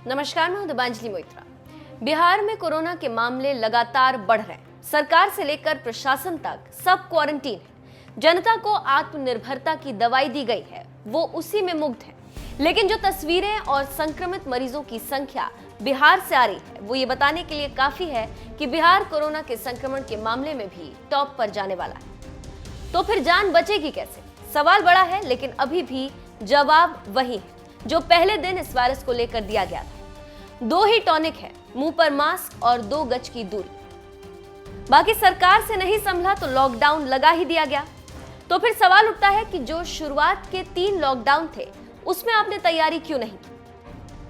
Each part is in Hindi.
नमस्कार, मैं दिबांजलि मोइत्रा। बिहार में कोरोना के मामले लगातार बढ़ रहे हैं। सरकार से लेकर प्रशासन तक सब क्वारंटीन है। जनता को आत्मनिर्भरता की दवाई दी गई है, वो उसी में मुग्ध है। लेकिन जो तस्वीरें और संक्रमित मरीजों की संख्या बिहार से आ रही है, वो ये बताने के लिए काफी है कि बिहार कोरोना के संक्रमण के मामले में भी टॉप पर जाने वाला है। तो फिर जान बचेगी कैसे? सवाल बड़ा है, लेकिन अभी भी जवाब वही है जो पहले दिन इस वायरस को लेकर दिया गया था। दो ही टॉनिक है, मुंह पर मास्क और 2 गज की दूरी। बाकी सरकार से नहीं संभला तो लॉकडाउन लगा ही दिया गया। तो फिर सवाल उठता है कि जो शुरुआत के 3 लॉकडाउन थे, उसमें आपने तैयारी क्यों नहीं की?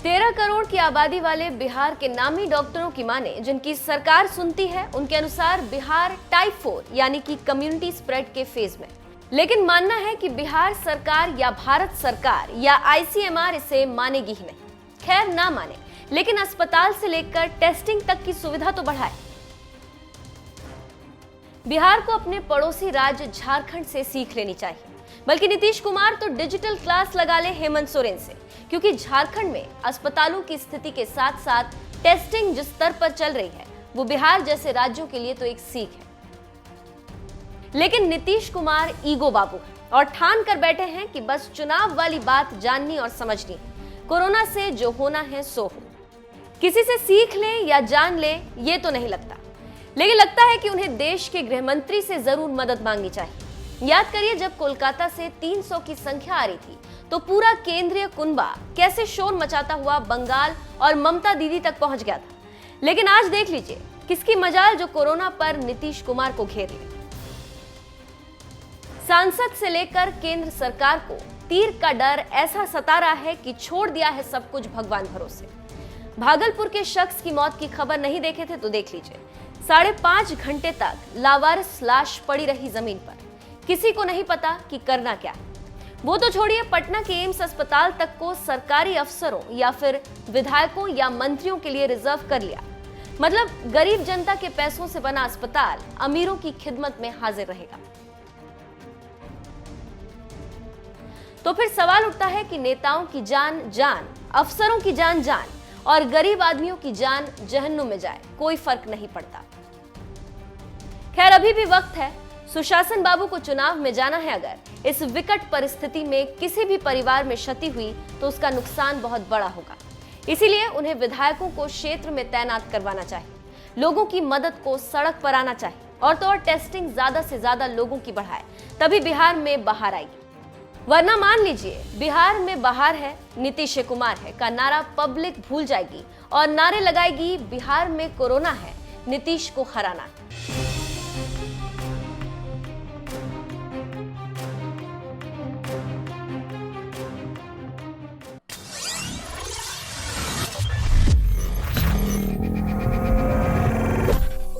13 करोड़ की आबादी वाले बिहार के नामी डॉक्टरों की माने, जिनकी सरकार सुनती है, उनके अनुसार बिहार टाइप 4 यानी कि कम्युनिटी स्प्रेड के फेज में। लेकिन मानना है कि बिहार सरकार या भारत सरकार या आईसीएमआर इसे मानेगी ही नहीं। खैर ना माने, लेकिन अस्पताल से लेकर टेस्टिंग तक की सुविधा तो बढ़ाए। बिहार को अपने पड़ोसी राज्य झारखंड से सीख लेनी चाहिए। बल्कि नीतीश कुमार तो डिजिटल क्लास लगा ले हेमंत सोरेन से, क्योंकि झारखंड में अस्पतालों की स्थिति के साथ साथ टेस्टिंग जिस स्तर पर चल रही है, वो बिहार जैसे राज्यों के लिए तो एक सीख है। लेकिन नीतीश कुमार ईगो बाबू है और ठान कर बैठे हैं कि बस चुनाव वाली बात जाननी और समझनी है। कोरोना से जो होना है सो हो। किसी से सीख ले या जान ले, ये तो नहीं लगता, लेकिन लगता है कि उन्हें देश के गृह मंत्री से जरूर मदद मांगनी चाहिए। याद करिए, जब कोलकाता से 300 की संख्या आ रही थी, तो पूरा केंद्रीय कुनबा कैसे शोर मचाता हुआ बंगाल और ममता दीदी तक पहुंच गया था। लेकिन आज देख लीजिए, किसकी मजाल जो कोरोना पर नीतीश कुमार को घेर ले। सांसद से लेकर केंद्र सरकार को तीर का डर ऐसा सता रहा है कि छोड़ दिया है सब कुछ भगवान भरोसे। भागलपुर के शख्स की मौत की खबर नहीं देखे थे तो देख लीजिए। 5.5 घंटे तक लावारिस लाश पड़ी रही जमीन पर। किसी को नहीं पता कि करना क्या है। वो तो छोड़िए, पटना के एम्स अस्पताल तक को सरकारी अफसरों या फिर विधायकों या मंत्रियों के लिए रिजर्व कर लिया। मतलब गरीब जनता के पैसों से बना अस्पताल अमीरों की खिदमत में हाजिर रहेगा। तो फिर सवाल उठता है कि नेताओं की जान जान, अफसरों की जान जान और गरीब आदमियों की जान जहन्नुम में जाए, कोई फर्क नहीं पड़ता। खैर, अभी भी वक्त है। सुशासन बाबू को चुनाव में जाना है। अगर इस विकट परिस्थिति में किसी भी परिवार में क्षति हुई तो उसका नुकसान बहुत बड़ा होगा। इसीलिए उन्हें विधायकों को क्षेत्र में तैनात करवाना चाहिए, लोगों की मदद को सड़क पर आना चाहिए, और तो और टेस्टिंग ज्यादा से ज्यादा लोगों की बढ़ाए, तभी बिहार में बाहर आएगी। वरना मान लीजिए, बिहार में बाहर है, नीतीश कुमार है का नारा पब्लिक भूल जाएगी और नारे लगाएगी बिहार में कोरोना है, नीतीश को हराना।